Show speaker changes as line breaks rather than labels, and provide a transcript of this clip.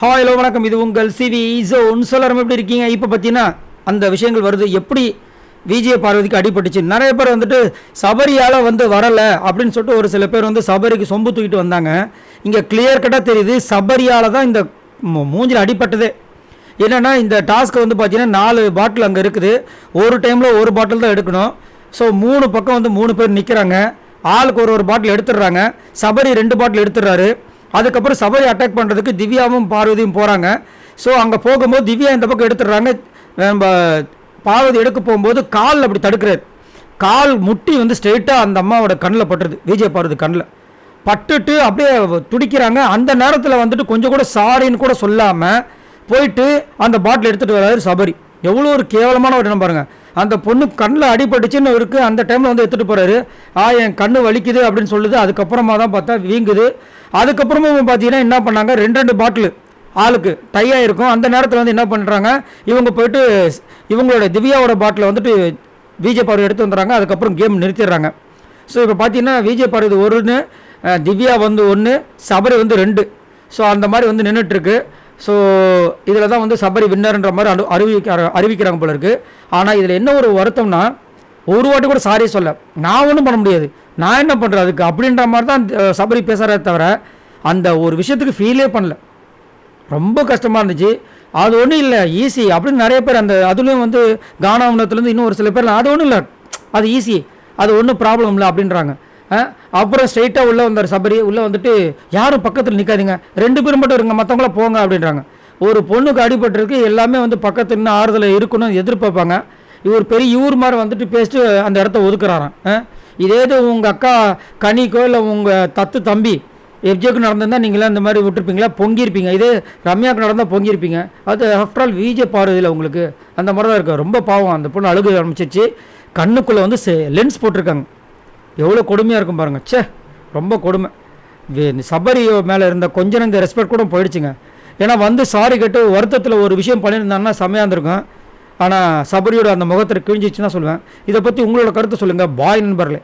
Hello வணக்கம். இது உங்கள் சிவி ஜோன். சொல்லறம் எப்படி இருக்கீங்க? இப்போ பார்த்தீங்கன்னா அந்த விஷயங்கள் வருது. எப்படி விஜய பார்வதிக்கு அடிபட்டுச்சு. நிறைய பேர் வந்துட்டு சபரியால் வந்து வரலை அப்படின்னு சொல்லிட்டு ஒரு சில பேர் வந்து சபரிக்கு சொம்பு தூக்கிட்டு வந்தாங்க. இங்கே கிளியர் கட்டாக தெரியுது சபரியால் தான் இந்த மூஞ்சில் அடிபட்டது. என்னென்னா இந்த டாஸ்க்கு வந்து பார்த்தீங்கன்னா 4 பாட்டில் அங்கே இருக்குது. ஒரு டைமில் ஒரு பாட்டில் தான் எடுக்கணும். ஸோ 3 பக்கம் வந்து 3 பேர் நிற்கிறாங்க. ஆளுக்கு ஒரு பாட்டில் எடுத்துடுறாங்க. சபரி 2 பாட்டில் எடுத்துடுறாரு. அதுக்கப்புறம் சபரி அட்டாக் பண்ணுறதுக்கு திவ்யாவும் பார்வதியும் போகிறாங்க. ஸோ அங்கே போகும்போது திவ்யா இந்த பக்கம் எடுத்துடுறாங்க. நம்ம பார்வதி எடுக்க போகும்போது கால் அப்படி தடுக்கிறார். கால் முட்டி வந்து ஸ்ட்ரெயிட்டாக அந்த அம்மாவோட கண்ணில் பட்டுருது. விஜய பார்வதி கண்ணில் பட்டுட்டு அப்படியே துடிக்கிறாங்க. அந்த நேரத்தில் வந்துட்டு கொஞ்சம் கூட சாரின்னு கூட சொல்லாமல் போயிட்டு அந்த பாட்டில் எடுத்துகிட்டு வராரு சபரி. எவ்வளோ ஒரு கேவலமான ஒரு இடம் பாருங்கள். அந்த பொண்ணு கண்ணில் அடிபட்டுச்சுன்னு இருக்குது. அந்த டைமில் வந்து எடுத்துகிட்டு போகிறாரு. என் கண்ணு வலிக்குது அப்படின்னு சொல்லுது. அதுக்கப்புறமா தான் பார்த்தா வீங்குது. அதுக்கப்புறமும் பார்த்தீங்கன்னா என்ன பண்ணாங்க, 2 பாட்டில் ஆளுக்கு டையாக இருக்கும். அந்த நேரத்தில் வந்து என்ன பண்ணுறாங்க, இவங்க போயிட்டு இவங்களோட திவ்யாவோட பாட்டில் வந்துட்டு விஜய பார்வதி எடுத்து வந்துடுறாங்க. அதுக்கப்புறம் கேம் நிறுத்திடுறாங்க. ஸோ இப்போ பார்த்தீங்கன்னா விஜய பார்வதி 1, திவ்யா வந்து 1, சபரி வந்து 2. ஸோ அந்த மாதிரி வந்து நின்றுட்டுருக்கு. ஸோ இதில் தான் வந்து சபரி வின்னர்ன்ற மாதிரி அறிவிக்கிறாங்க போல இருக்குது. ஆனால் இதில் என்ன ஒரு வருத்தம்னா, ஒரு வாட்டி கூட சாரி சொல்ல நான் ஒன்றும் பண்ண முடியாது, நான் என்ன பண்ணுறேன் அதுக்கு அப்படின்ற மாதிரி தான் சபரி பேசுகிறத தவிர அந்த ஒரு விஷயத்துக்கு ஃபீலே பண்ணல. ரொம்ப கஷ்டமாக இருந்துச்சு. அது ஒன்றும் இல்லை, ஈஸி அப்படின்னு நிறைய பேர் அந்த அதுலேயும் வந்து கானாவனத்துலேருந்து இன்னும் ஒரு சில பேர் அது ஒன்றும் இல்லை, அது ஈஸி, அது ஒன்றும் ப்ராப்ளம் இல்லை அப்படின்றாங்க. அப்புறம் ஸ்ட்ரைட்டாக உள்ளே வந்தார் சபரி. உள்ளே வந்துட்டு யாரும் பக்கத்தில் நிற்காதீங்க, 2 பேரும் மட்டும் இருங்க, மற்றவங்களாம் போங்க அப்படின்றாங்க. ஒரு பொண்ணுக்கு அடிபட்டிருக்கு, எல்லாமே வந்து பக்கத்தில் இன்னும் ஆறுதல் இருக்கணும்னு எதிர்பார்ப்பாங்க. இவர் பெரிய இவர் மாதிரி வந்துட்டு பேசிட்டு அந்த இடத்த ஒதுக்குறாராம். இதே இது உங்கள் அக்கா கனிக்கோ இல்லை உங்கள் தம்பி எஃப்ஜேக்கு நடந்திருந்தால் நீங்களாம் இந்த மாதிரி விட்டுருப்பீங்களா, பொங்கியிருப்பீங்க. இதே ரம்யாவுக்கு நடந்தால் பொங்கியிருப்பீங்க. அது ஆஃப்டர் ஆல் விஜய பார்வதியில் உங்களுக்கு அந்த மாதிரி தான் இருக்குது. ரொம்ப பாவம். அந்த பொண்ணு அழுக ஆரம்பிச்சிச்சு. கண்ணுக்குள்ளே வந்து லென்ஸ் போட்டிருக்காங்க. எவ்வளோ கொடுமையாக இருக்கும் பாருங்கள். சே, ரொம்ப கொடுமை. சபரி மேலே இருந்த கொஞ்சம் இந்த ரெஸ்பெக்ட் கூட போயிடுச்சுங்க. ஏன்னா வந்து சாரி கேட்டு வருத்தத்தில் ஒரு விஷயம் பண்ணியிருந்தாங்கன்னா செம்மையாக இருந்திருக்கும். ஆனால் சபரியோட அந்த முகத்தில் கிழிஞ்சிச்சுன்னா சொல்லுவேன். இதை பற்றி உங்களோட கருத்து சொல்லுங்கள். பாய் நண்பர்களே.